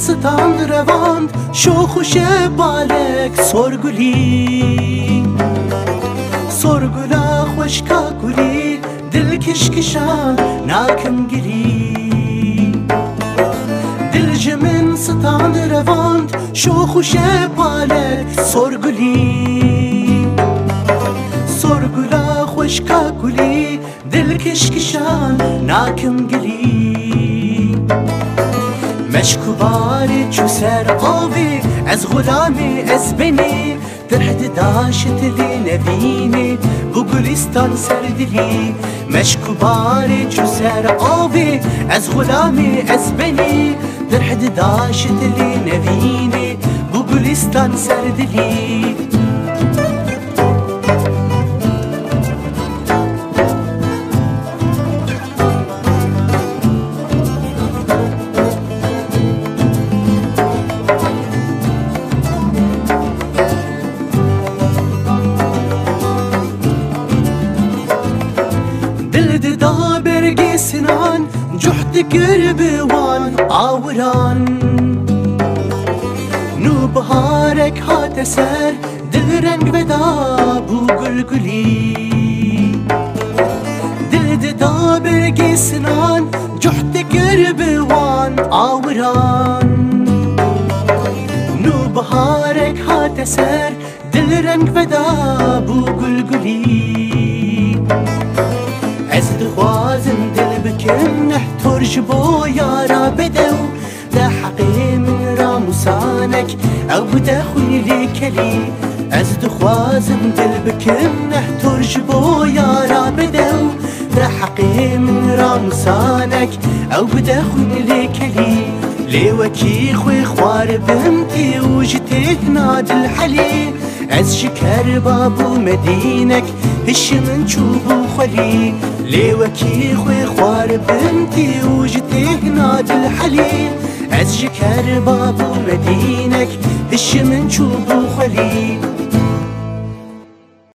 ستاند رواند شوخ و شبالک سرگلی سرگلا خوشکا گلی دل کشکشان ناکم گلی دل جمن ستاند رواند شوخ و شبالک سرگلی سرگلا خوشکا گلی دل کشکشان ناکم گلی مشکو باری چو سر آوی از غلامی از بنی در حد داشت لی نبینی بو گلستان سردلی مشکو باری چو سر آوی از غلامی از بنی در حد داشت لی نبینی بو گلستان سردلی دا برگی سنان جحت قربوان آوران نو بهارک هات سر دل رنگ ودا بو گلگلی دل دا برگی سنان جحت قربوان آوران نو بهارک هات سر دل رنگ ودا بو گلگلی از دخوازم دل بکن نحتر جبو یارا بدو ده حقی من راموسانك او بدخوني لي كلي از دخوازم دل بکن نحتر جبو یارا بدو ده حقی من راموسانك او بدخوني لي كلي لي وكي خوي خوار بمتي وجتك ناد الحلي از شكر بابو مدينك هش من شوبو خلي لي وكي خوي خوار بنتي وجتك ناد الحلي از شكر بابو مدينك هش من شوبو خلي